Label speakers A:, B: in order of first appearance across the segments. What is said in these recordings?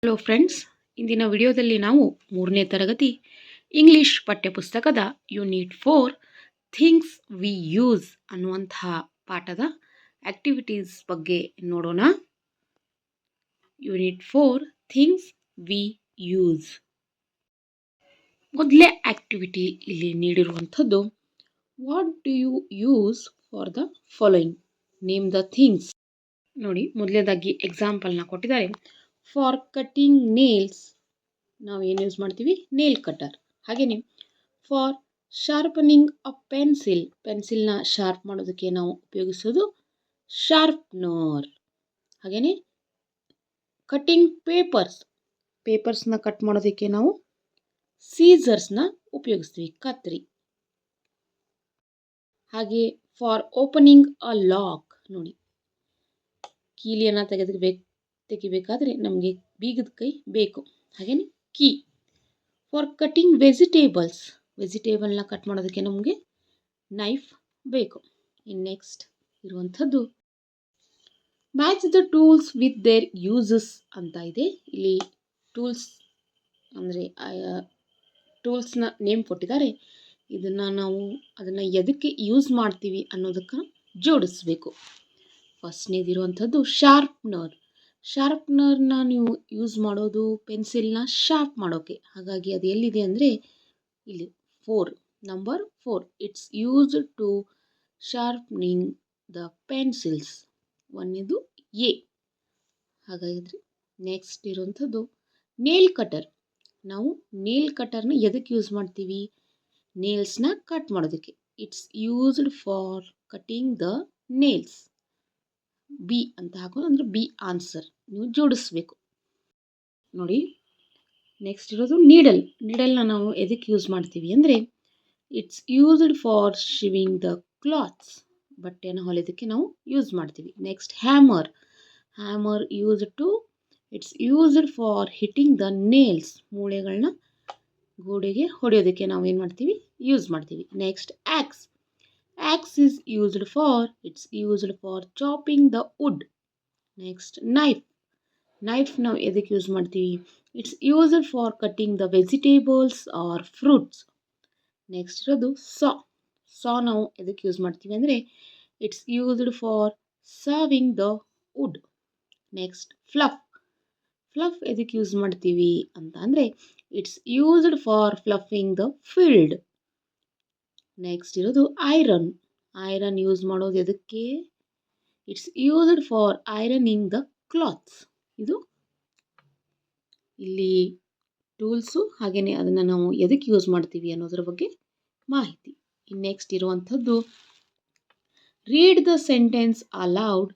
A: Hello friends, ಇಂದಿನ ವಿಡಿಯೋದಲ್ಲಿ ನಾವು 3ನೇ ತರಗತಿ ಇಂಗ್ಲಿಷ್ ಪಠ್ಯಪುಸ್ತಕದ ಯೂನಿಟ್ 4 ಥಿಂಗ್ಸ್ ವಿ ಯೂಸ್ ಅನ್ನುವಂತಹ ಪಾಠದ ಆಕ್ಟಿವಿಟೀಸ್ ಬಗ್ಗೆ ನೋಡೋಣ. Unit 4 things we use. ಮೊದಲೇ ಆಕ್ಟಿವಿಟಿ ಇಲ್ಲಿ ನೀಡಿರುವಂಥದ್ದು, what do you use for the following, name the things. ನೋಡಿ, ಮೊದಲನೇದಾಗಿ ಎಕ್ಸಾಂಪಲ್ನ ಕೊಟ್ಟಿದ್ದಾರೆ. ಫಾರ್ ಕಟ್ಟಿಂಗ್ ನೇಲ್ಸ್ ನಾವು ಏನು ಯೂಸ್ ಮಾಡ್ತೀವಿ? Nail cutter. ಹಾಗೆಯೇ ಫಾರ್ ಶಾರ್ಪನಿಂಗ್ ಅ ಪೆನ್ಸಿಲ್ನ ಶಾರ್ಪ್ ಮಾಡೋದಕ್ಕೆ ನಾವು ಉಪಯೋಗಿಸೋದು ಶಾರ್ಪ್ನರ್. ಹಾಗೆಯೇ ಕಟ್ಟಿಂಗ್ ಪೇಪರ್ಸ್ನ ಕಟ್ ಮಾಡೋದಕ್ಕೆ ನಾವು ಸೀಸರ್ಸ್ನ ಉಪಯೋಗಿಸ್ತೀವಿ, ಕತ್ರಿ. ಹಾಗೆ ಫಾರ್ ಓಪನಿಂಗ್ ಅ ಲಾಕ್, ನೋಡಿ, ಕೀಲಿಯನ್ನು ತೆಗಿಬೇಕಾದ್ರೆ ನಮಗೆ ಬೀಗದ ಕೈ ಬೇಕು. ಹಾಗೆಯೇ ಕೀ. ಫಾರ್ ಕಟ್ಟಿಂಗ್ ವೆಜಿಟೇಬಲ್ನ ಕಟ್ ಮಾಡೋದಕ್ಕೆ ನಮಗೆ ನೈಫ್ ಬೇಕು. ನೆಕ್ಸ್ಟ್ ಇರುವಂಥದ್ದು, match the tools with their uses ಅಂತ ಇದೆ. ಇಲ್ಲಿ ಟೂಲ್ಸ್ ಅಂದರೆ ಟೂಲ್ಸ್ನ ನೇಮ್ ಕೊಟ್ಟಿದ್ದಾರೆ. ಅದನ್ನು ಎದಕ್ಕೆ ಯೂಸ್ ಮಾಡ್ತೀವಿ ಅನ್ನೋದಕ್ಕೆ ಜೋಡಿಸ್ಬೇಕು. ಫಸ್ಟ್ನೇದಿರುವಂಥದ್ದು ಶಾರ್ಪ್ನರ್ನ ನೀವು ಯೂಸ್ ಮಾಡೋದು ಪೆನ್ಸಿಲ್ನ ಶಾರ್ಪ್ ಮಾಡೋಕ್ಕೆ. ಹಾಗಾಗಿ ಅದು ಎಲ್ಲಿದೆ ಅಂದರೆ ಇಲ್ಲಿ number 4 it's used to sharpening the pencils. ಒಂದೇದು ಎ. ಹಾಗಾದರೆ ನೆಕ್ಸ್ಟ್ ಇರುವಂಥದ್ದು ನೇಲ್ ಕಟರ್. ನಾವು ನೇಲ್ ಕಟರ್ನ ಎದಕ್ಕೆ ಯೂಸ್ ಮಾಡ್ತೀವಿ? ನೇಲ್ಸ್ನ ಕಟ್ ಮಾಡೋದಕ್ಕೆ. It's used for cutting the nails. B ಅಂತ ಹಾಕೋದು, ಅಂದರೆ ಬಿ ಆನ್ಸರ್ ನೀವು ಜೋಡಿಸ್ಬೇಕು. ನೋಡಿ, ನೆಕ್ಸ್ಟ್ ಇರೋದು ನೀಡಲ್ನ ನಾವು ಎದಕ್ಕೆ ಯೂಸ್ ಮಾಡ್ತೀವಿ ಅಂದರೆ it's used for sewing the clothes. ಬಟ್ಟೆಯನ್ನು ಹೊಲಿಯೋದಕ್ಕೆ ನಾವು ಯೂಸ್ ಮಾಡ್ತೀವಿ. Next hammer it's used for hitting the nails. ಮೂಳೆಗಳನ್ನ ಗೋಡೆಗೆ ಹೊಡೆಯೋದಕ್ಕೆ ನಾವು ಏನು ಮಾಡ್ತೀವಿ? ಯೂಸ್ ಮಾಡ್ತೀವಿ. Next Axe is used for chopping the wood. Next knife ನಾವು ಎದಕ್ಕೆ ಯೂಸ್ ಮಾಡ್ತೀವಿ? It's used for cutting the vegetables or fruits. Next ಇರೋದು ಸಾ ನಾವು ಎದಕ್ಕೆ ಯೂಸ್ ಮಾಡ್ತೀವಿ ಅಂದರೆ it's used for sawing the wood. Next plough ಎದಕ್ಕೆ ಯೂಸ್ ಮಾಡ್ತೀವಿ ಅಂತ ಅಂದರೆ it's used for ploughing the field. Next ಇರೋದು ಐರನ್ ಯೂಸ್ ಮಾಡೋದು ಎದಕ್ಕೆ? It's used for ironing the clothes. ಇದು ಇಲ್ಲಿ ಟೂಲ್ಸು, ಹಾಗೆಯೇ ಅದನ್ನು ನಾವು ಎದಕ್ಕೆ ಯೂಸ್ ಮಾಡ್ತೀವಿ ಅನ್ನೋದ್ರ ಬಗ್ಗೆ ಮಾಹಿತಿ. ನೆಕ್ಸ್ಟ್ ಇರುವಂಥದ್ದು, read the sentence aloud.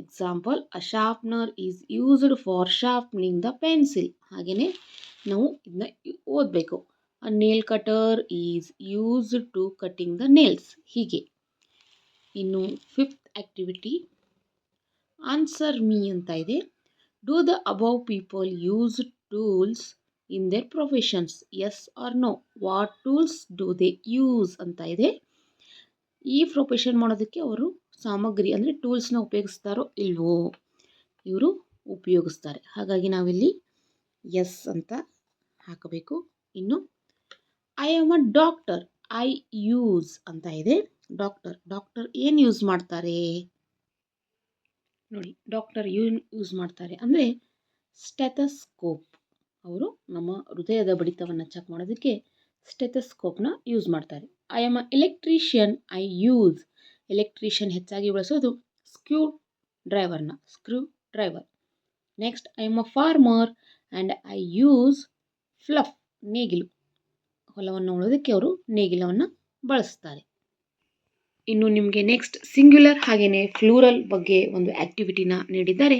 A: Example, a sharpener is used for sharpening the pencil. ಹಾಗೆಯೇ ನಾವು ಇದನ್ನ ಓದಬೇಕು. A nail cutter is used to cutting the nails. ಹೀಗೆ. ಇನ್ನು 5th ಆಕ್ಟಿವಿಟಿ, ಆನ್ಸರ್ ಮೀ ಅಂತ ಇದೆ. Do the above people use tools in their professions? Yes or no. What tools do they use ಅಂತ ಇದೆ. ಈ ಪ್ರೊಫೆಷನ್ ಮಾಡೋದಕ್ಕೆ ಅವರು ಸಾಮಗ್ರಿ ಅಂದರೆ ಟೂಲ್ಸ್ನ ಉಪಯೋಗಿಸ್ತಾರೋ ಇಲ್ವೋ? ಇವರು ಉಪಯೋಗಿಸ್ತಾರೆ. ಹಾಗಾಗಿ ನಾವಿಲ್ಲಿ ಎಸ್ ಅಂತ ಹಾಕಬೇಕು. ಇನ್ನು I am a doctor, I use ಅಂತ ಇದೆ. ಡಾಕ್ಟರ್ ಏನು ಯೂಸ್ ಮಾಡ್ತಾರೆ? ನೋಡಿ, ಡಾಕ್ಟರ್ ಏನು ಯೂಸ್ ಮಾಡ್ತಾರೆ ಅಂದರೆ ಸ್ಟೆಥಸ್ಕೋಪ್. ಅವರು ನಮ್ಮ ಹೃದಯದ ಬಡಿತವನ್ನು ಚೆಕ್ ಮಾಡೋದಕ್ಕೆ ಸ್ಟೆಥಸ್ಕೋಪ್ನ ಯೂಸ್ ಮಾಡ್ತಾರೆ. I am a electrician, I use. Electrician ಹೆಚ್ಚಾಗಿ ಬಳಸೋದು screwdriver. Next, I am a farmer and I use plough, ನೇಗಿಲು. ಹೊಲವನ್ನು ಉಳೋದಕ್ಕೆ ಅವರು ನೇಗಿಲವನ್ನು ಬಳಸ್ತಾರೆ. ಇನ್ನು ನಿಮಗೆ ನೆಕ್ಸ್ಟ್ ಸಿಂಗ್ಯುಲರ್ ಹಾಗೆಯೇ ಫ್ಲೂರಲ್ ಬಗ್ಗೆ ಒಂದು ಆಕ್ಟಿವಿಟಿನ ನೀಡಿದ್ದಾರೆ.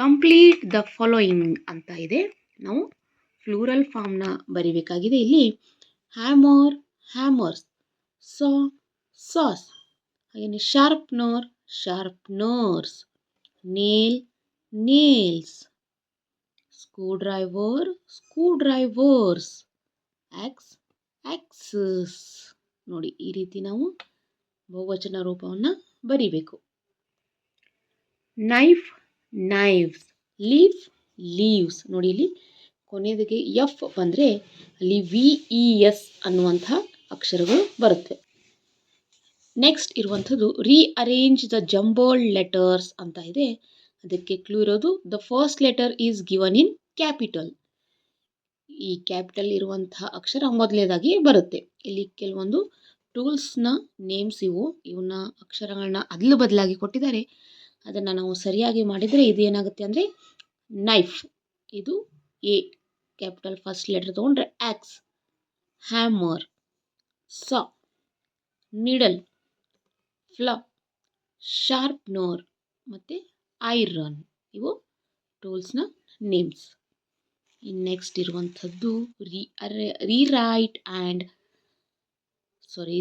A: ಕಂಪ್ಲೀಟ್ ದ ಫಾಲೋಯಿಂಗ್ ಅಂತ ಇದೆ. ನಾವು ಫ್ಲೂರಲ್ ಫಾರ್ಮ್ನ ಬರಿಬೇಕಾಗಿದೆ. ಇಲ್ಲಿ ಹ್ಯಾಮರ್, ಹ್ಯಾಮರ್ಸ್. ಸಾಸ್. ಹಾಗೆಯೇ ಶಾರ್ಪ್ನರ್ಸ್. ನೇಲ್ಸ್. ಸ್ಕ್ರೂ-ಡ್ರೈವರ್ಸ್. ಆಕ್ಸಸ್. ನೋಡಿ, ಈ ರೀತಿ ನಾವು ಬಹುವಚನ ರೂಪವನ್ನು ಬರಿಬೇಕು. ನೈಫ್ಸ್. Leaf, leaves. ನೋಡಿ ಇಲ್ಲಿ ಕೊನೆಯದಿಗೆ ಎಫ್ ಬಂದರೆ ಅಲ್ಲಿ ವಿ ಇ ಎಸ್ ಅನ್ನುವಂಥ ಅಕ್ಷರಗಳು ಬರುತ್ತೆ. ನೆಕ್ಸ್ಟ್ ಇರುವಂಥದ್ದು ರೀಅರೇಂಜ್ ದ ಜಂಬೋಲ್ಡ್ ಲೆಟರ್ಸ್ ಅಂತ ಇದೆ. ಅದಕ್ಕೆ ಕ್ಲೂ ಇರೋದು the first letter is given in capital. ಈ ಕ್ಯಾಪಿಟಲ್ ಇರುವಂತಹ ಅಕ್ಷರ ಮೊದಲನೇದಾಗಿ ಬರುತ್ತೆ. ಇಲ್ಲಿ ಕೆಲವೊಂದು ಟೂಲ್ಸ್ನ ನೇಮ್ಸ್ ಇವನ್ನ ಅಕ್ಷರಗಳನ್ನ ಅದಲು ಬದಲಾಗಿ ಕೊಟ್ಟಿದ್ದಾರೆ. ಅದನ್ನು ನಾವು ಸರಿಯಾಗಿ ಮಾಡಿದರೆ ಇದು ಏನಾಗುತ್ತೆ ಅಂದರೆ ನೈಫ್, ಇದು ಎ ಕ್ಯಾಪಿಟಲ್ ಫಸ್ಟ್ ಲೆಟರ್ ತೊಗೊಂಡ್ರೆ ಆಕ್ಸ್, ಹ್ಯಾಮರ್, ಸಾ, ನಿಡಲ್, ಫ್ಲಾ, ಶಾರ್ಪ್ನರ್ ಮತ್ತು ಐರನ್. ಇವು ಟೂಲ್ಸ್ನ ನೇಮ್ಸ್. ನೆಕ್ಸ್ಟ್ ಇರುವಂಥದ್ದು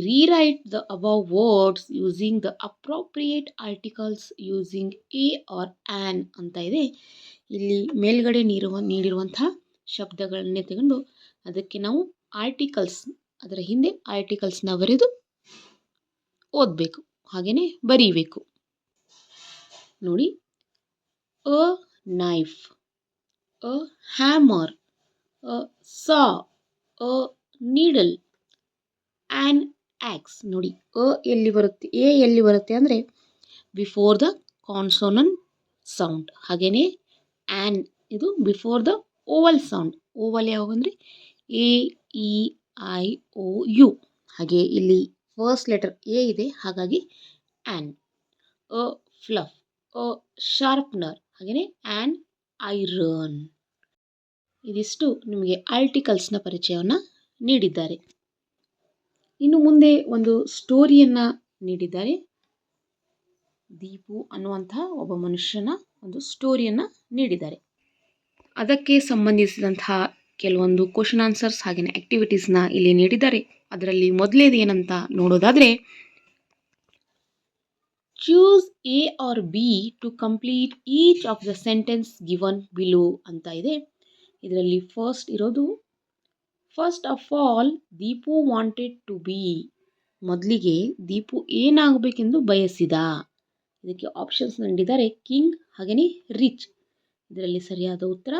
A: rewrite the above words using the appropriate articles using a or an ಅಂತ ಇದೆ. ಇಲ್ಲಿ ಮೇಲ್ಗಡೆ ನೀಡಿರುವಂಥ ಶಬ್ದಗಳನ್ನೇ ತಗೊಂಡು ಅದಕ್ಕೆ ನಾವು ಆರ್ಟಿಕಲ್ಸ್, ಅದರ ಹಿಂದೆ ಆರ್ಟಿಕಲ್ಸ್ನ ಬರೆದು ಓದಬೇಕು, ಹಾಗೆಯೇ ಬರೀಬೇಕು. ನೋಡಿ, ಅ knife, a hammer, a saw, a needle, an axe. ನೋಡಿ, ಎಲ್ಲಿ ಬರುತ್ತೆ, ಎ ಎಲ್ಲಿ ಬರುತ್ತೆ ಅಂದರೆ ಬಿಫೋರ್ ದ ಕಾನ್ಸೋನಂಟ್ ಸೌಂಡ್. ಹಾಗೆಯೇ ಆ್ಯನ್ ಇದು before the Oval sound. Oval ಯಾವಾಗ ಅಂದರೆ A E I O U. ಹಾಗೆ ಇಲ್ಲಿ ಫಸ್ಟ್ ಲೆಟರ್ ಎ ಇದೆ, ಹಾಗಾಗಿ ಆ್ಯನ್. ಅ ಫ್ಲಫ್, ಅ ಶಾರ್ಪ್ನರ್, ಹಾಗೆಯೇ ಆ್ಯನ್ ಐರನ್. ಇದಿಷ್ಟು ನಿಮಗೆ ಆರ್ಟಿಕಲ್ಸ್ನ ಪರಿಚಯವನ್ನು ನೀಡಿದ್ದಾರೆ. ಇನ್ನು ಮುಂದೆ ಒಂದು ಸ್ಟೋರಿಯನ್ನು ನೀಡಿದ್ದಾರೆ. ದೀಪು ಅನ್ನುವಂಥ ಒಬ್ಬ ಮನುಷ್ಯನ ಒಂದು ಸ್ಟೋರಿಯನ್ನು ನೀಡಿದ್ದಾರೆ. ಅದಕ್ಕೆ ಸಂಬಂಧಿಸಿದಂತಹ ಕೆಲವೊಂದು ಕ್ವಶನ್ ಆನ್ಸರ್ಸ್ ಹಾಗೆಯೇ ಆ್ಯಕ್ಟಿವಿಟೀಸ್ನ ಇಲ್ಲಿ ನೀಡಿದ್ದಾರೆ. ಅದರಲ್ಲಿ ಮೊದಲೇದು ಏನಂತ ನೋಡೋದಾದರೆ, choose A or B to complete each of the sentence given below ಅಂತ ಇದೆ. ಇದರಲ್ಲಿ first of all Deepu wanted to be. ಮೊದಲಿಗೆ ದೀಪು ಏನಾಗಬೇಕೆಂದು ಬಯಸಿದ. ಇದಕ್ಕೆ ಆಪ್ಷನ್ಸ್ ನೀಡಿದ್ದಾರೆ, ಕಿಂಗ್ ಹಾಗೆಯೇ ರಿಚ್. ಇದರಲ್ಲಿ ಸರಿಯಾದ ಉತ್ತರ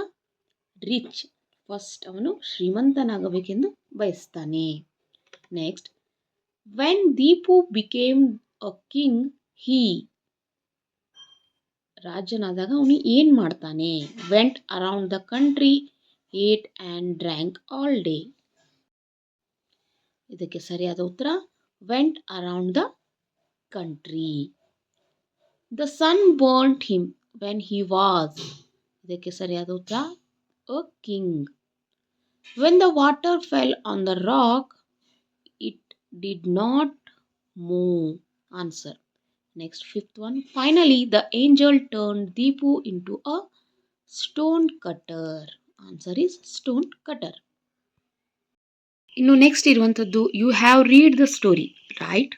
A: ರಿಚ್. ಫಸ್ಟ್ ಅವನು ಶ್ರೀಮಂತನಾಗಬೇಕೆಂದು ಬಯಸ್ತಾನೆ. Next, when Deepu became a king he. ರಾಜನಾದಾಗ ಅವನು ಏನು ಮಾಡ್ತಾನೆ? Went around the country, ate and drank all day. ಇದಕ್ಕೆ ಸರಿಯಾದ ಉತ್ತರ went around the country. The sun burnt him when he was. ಇದಕ್ಕೆ ಸರಿಯಾದ ಉತ್ತರ a king. When the water fell on the rock it did not move. Answer. Next, fifth one. Finally, the angel turned Deepu into a stone cutter. Answer is stone cutter. ಇನ್ನು next ಇರುವಂಥದ್ದು, you have read the story right.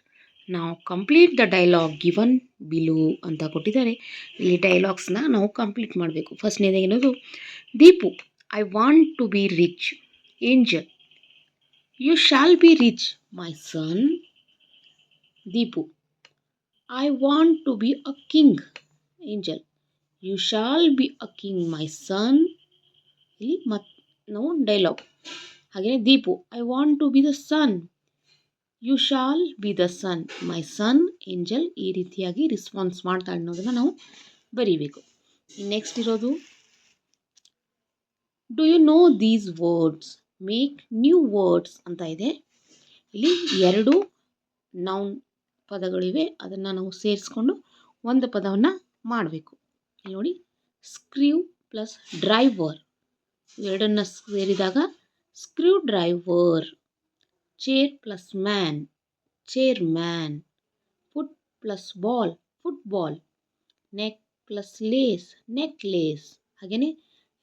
A: ನಾವು complete the dialogue given below ಅಂತ ಕೊಟ್ಟಿದ್ದಾರೆ. ಇಲ್ಲಿ ಡೈಲಾಗ್ಸ್ನ ನಾವು complete ಮಾಡಬೇಕು. ಫಸ್ಟ್ನೇದು ಏನದು, Deepu, I want to be rich. Angel, you shall be rich my son. Deepu, I want to be a king. Angel, you shall be a king, my son. ಇಲ್ಲಿ ನಾವು ಡೈಲಾಗ್. ಹಾಗೆಯೇ Deepu, I want to be the sun. You shall be the sun, my sun. Angel ಈ ರೀತಿಯಾಗಿ response ಮಾಡ್ತಾ ಅನ್ನೋದನ್ನು ನಾವು ಬರೀಬೇಕು. Next ಇರೋದು, do you know these words, make new words ಅಂತ ಇದೆ. ಇಲ್ಲಿ ಎರಡು ನೌನ್ ಪದಗಳಿವೆ, ಅದನ್ನು ನಾವು ಸೇರಿಸ್ಕೊಂಡು ಒಂದು ಪದವನ್ನು ಮಾಡಬೇಕು. ನೋಡಿ, ಸ್ಕ್ರೂ ಪ್ಲಸ್ ಡ್ರೈವರ್, ಎರಡನ್ನು ಸೇರಿದಾಗ screwdriver. Chair plus man, chairman. Foot plus ball, football. Neck plus lace, necklace. ಹಾಗೆಯೇ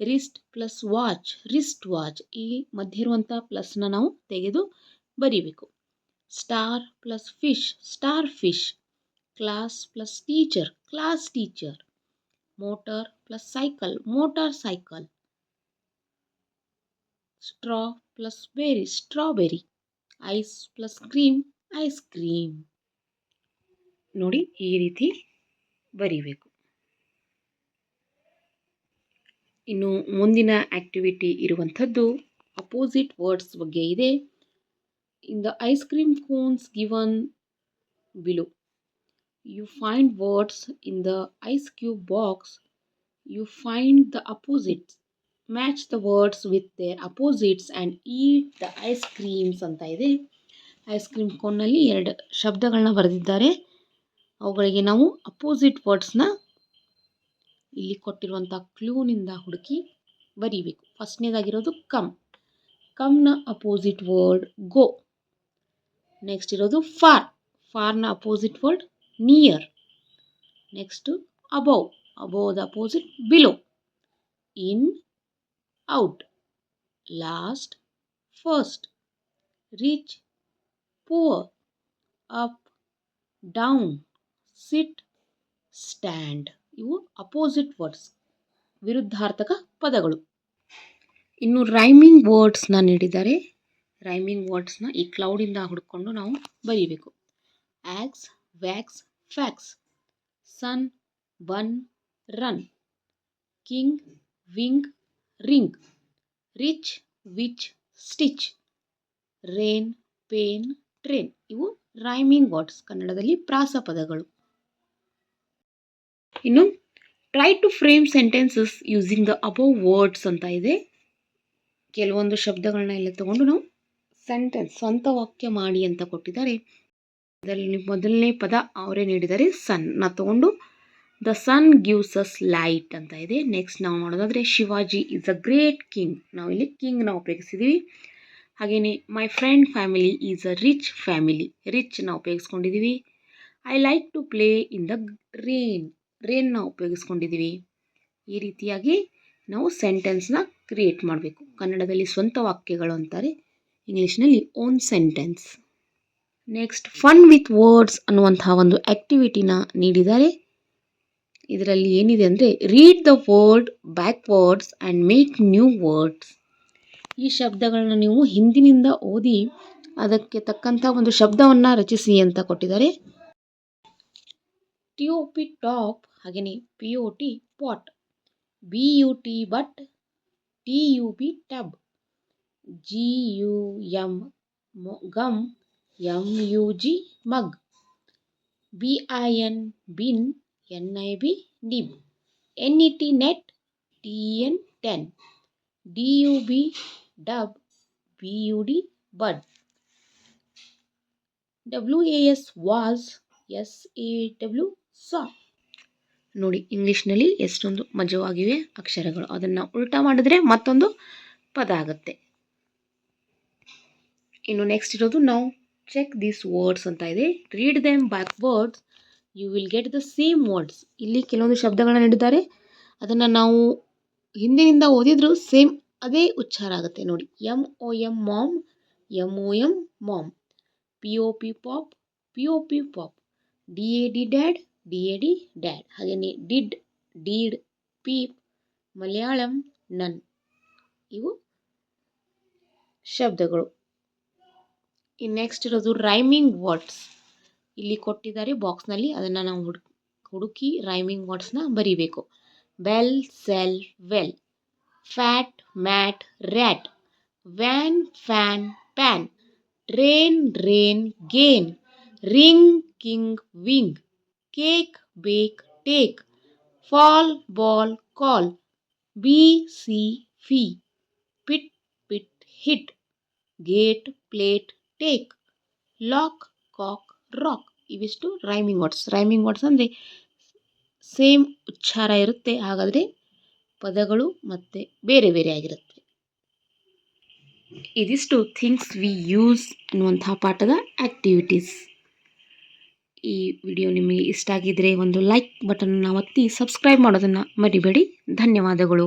A: wrist plus watch, wristwatch. ಈ ಮಧ್ಯೆ ಇರುವಂಥ ಪ್ಲಸ್ನ ನಾವು ತೆಗೆದು ಬರೀಬೇಕು. Star plus fish, starfish. Class plus teacher, class teacher. Motor plus cycle, motorcycle. Straw plus berry, strawberry. Ice plus cream, ice cream. ನೋಡಿ, ಈ ರೀತಿ ಬರೀಬೇಕು. ಇನ್ನು ಮುಂದಿನ ಆ್ಯಕ್ಟಿವಿಟಿ ಇರುವಂಥದ್ದು ಅಪೋಸಿಟ್ ವರ್ಡ್ಸ್ ಬಗ್ಗೆ ಇದೆ. In the ice cream cones given below you find words in the ice cube box. You find the opposites, match the words with their opposites and eat the ice creams ಅಂತ ಇದೆ. Ice cream ಕೋನ್ನಲ್ಲಿ 2 ಶಬ್ದಗಳನ್ನ ಬರೆದಿದ್ದಾರೆ. ಅವುಗಳಿಗೆ ನಾವು opposite ವರ್ಡ್ಸ್ನ ಇಲ್ಲಿ ಕೊಟ್ಟಿರುವಂಥ ಕ್ಲೂನಿಂದ ಹುಡುಕಿ ಬರೀಬೇಕು. ಫಸ್ಟ್ನೇದಾಗಿರೋದು ಕಮ್. ಕಮ್ನ ಅಪೋಸಿಟ್ ವರ್ಡ್ ಗೋ. ನೆಕ್ಸ್ಟ್ ಇರೋದು ಫಾರ್. ಫಾರ್ನ opposite word near. Next above. ಅಬೌವ್ದ opposite below. In, out. Last, first. Rich, poor. Up, down. Sit, stand. ಇವು ಅಪೋಸಿಟ್ ವರ್ಡ್ಸ್, ವಿರುದ್ಧಾರ್ಥಕ ಪದಗಳು. ಇನ್ನು ರೈಮಿಂಗ್ ವರ್ಡ್ಸ್ನ ನೀಡಿದ್ದಾರೆ. ರೈಮಿಂಗ್ ವರ್ಡ್ಸ್ನ ಈ ಕ್ಲೌಡಿಂದ ಹುಡ್ಕೊಂಡು ನಾವು ಬರೀಬೇಕು. Ox, wax, fax. Sun, bun, run. King, wing, ring. Rich, witch, stitch. Rain, pain, train. ಇವು ರೈಮಿಂಗ್ ವರ್ಡ್ಸ್, ಕನ್ನಡದಲ್ಲಿ ಪ್ರಾಸ ಪದಗಳು. ಇನ್ನು try to frame sentences using the above words ಅಂತ ಇದೆ. ಕೆಲವೊಂದು ಶಬ್ದಗಳನ್ನ ಎಲ್ಲ ತಗೊಂಡು ನಾವು ಸೆಂಟೆನ್ಸ್, ಸ್ವಂತ ವಾಕ್ಯ ಮಾಡಿ ಅಂತ ಕೊಟ್ಟಿದ್ದಾರೆ. ಅದರಲ್ಲಿ ಮೊದಲನೇ ಪದ ಅವರೇ ನೀಡಿದ್ದಾರೆ, ಸನ್. ನಾ ತಗೊಂಡು the sun gives us light ಅಂತ ಇದೆ. ನೆಕ್ಸ್ಟ್ ನಾವು ನೋಡೋದಾದರೆ Shivaji is a great king. ನಾವು ಇಲ್ಲಿ ಕಿಂಗ್ನ ಉಪಯೋಗಿಸಿದ್ದೀವಿ. ಹಾಗೆಯೇ my friend family is a rich family. ರಿಚ್ನ ಉಪಯೋಗಿಸ್ಕೊಂಡಿದ್ದೀವಿ. I like to play in the rain. ರೇನ್ನ ಉಪಯೋಗಿಸ್ಕೊಂಡಿದ್ದೀವಿ. ಈ ರೀತಿಯಾಗಿ ನಾವು ಸೆಂಟೆನ್ಸ್ನ ಕ್ರಿಯೇಟ್ ಮಾಡಬೇಕು. ಕನ್ನಡದಲ್ಲಿ ಸ್ವಂತ ವಾಕ್ಯಗಳು ಅಂತಾರೆ, ಇಂಗ್ಲೀಷ್ನಲ್ಲಿ own sentence. Next fun with words ಅನ್ನುವಂತಹ ಒಂದು ಆ್ಯಕ್ಟಿವಿಟಿನ ನೀಡಿದ್ದಾರೆ. ಇದರಲ್ಲಿ ಏನಿದೆ ಅಂದರೆ read the word backwards and make new words. ಈ ಶಬ್ದಗಳನ್ನ ನೀವು ಹಿಂದಿನಿಂದ ಓದಿ ಅದಕ್ಕೆ ತಕ್ಕಂಥ ಒಂದು ಶಬ್ದವನ್ನು ರಚಿಸಿ ಅಂತ ಕೊಟ್ಟಿದ್ದಾರೆ. TOP ಟಾಪ್, ಹಾಗೆಯೇ POT pot. BUT but, TUB tub. GUM gum, MUG mug. BIN bin, NIB nib. NET net, TEN ten. DUB dub, BUD bud. WAS was, SAW saw. ನೋಡಿ, ಇಂಗ್ಲೀಷ್ನಲ್ಲಿ ಎಷ್ಟೊಂದು ಮಜವಾಗಿವೆ ಅಕ್ಷರಗಳು. ಅದನ್ನು ಉಲ್ಟಾ ಮಾಡಿದ್ರೆ ಮತ್ತೊಂದು ಪದ ಆಗುತ್ತೆ. ಇನ್ನು ನೆಕ್ಸ್ಟ್ ಇರೋದು ನಾವು ಚೆಕ್ ದೀಸ್ ವರ್ಡ್ಸ್ ಅಂತ ಇದೆ. Read them backwards, you will get the same words. ಇಲ್ಲಿ ಕೆಲವೊಂದು ಶಬ್ದಗಳನ್ನ ನೀಡಿದ್ದಾರೆ, ಅದನ್ನು ನಾವು ಹಿಂದಿನಿಂದ ಓದಿದ್ರು ಸೇಮ್ ಅದೇ ಉಚ್ಚಾರ ಆಗುತ್ತೆ. ನೋಡಿ, MOM mom, MOM mom. POP pop, POP pop. DAD dad, DAD dad. ಹಾಗೆಯೇ did, deed, peep, Malayalam nun. ಇವು ಶಬ್ದಗಳು. ಇನ್ನು ನೆಕ್ಸ್ಟ್ ಇರೋದು ರೈಮಿಂಗ್ ವರ್ಡ್ಸ್. ಇಲ್ಲಿ ಕೊಟ್ಟಿದ್ದಾರೆ ಬಾಕ್ಸ್ನಲ್ಲಿ, ಅದನ್ನು ನಾವು ಹುಡುಕಿ ರೈಮಿಂಗ್ ವರ್ಡ್ಸ್ನ ಬರೀಬೇಕು. Bell, sell, well. Fat, mat, rat. Van, fan, pan. Train, rain, gain. Ring, king, wing. Cake, bake, take. Fall, ball, call. Bee, see, fee. Pit, pit, hit. Gate, plate, take. Lock, cock, rock. ಇವಿಷ್ಟು rhyming words. Rhyming words ಅಂದರೆ same ಉಚ್ಚಾರ ಇರುತ್ತೆ, ಹಾಗಾದರೆ ಪದಗಳು ಮತ್ತೆ ಬೇರೆ ಬೇರೆ ಆಗಿರುತ್ತೆ. ಇದಿಷ್ಟು ಥಿಂಗ್ಸ್ ವಿ ಯೂಸ್ ಅನ್ನುವಂತಹ ಪಾಠದ ಆ್ಯಕ್ಟಿವಿಟೀಸ್. ಈ ವಿಡಿಯೋ ನಿಮಗೆ ಇಷ್ಟ ಆಗಿದ್ದರೆ ಒಂದು ಲೈಕ್ ಬಟನ್ನ ಒತ್ತಿ ಸಬ್ಸ್ಕ್ರೈಬ್ ಮಾಡೋದನ್ನು ಮರಿಬೇಡಿ. ಧನ್ಯವಾದಗಳು.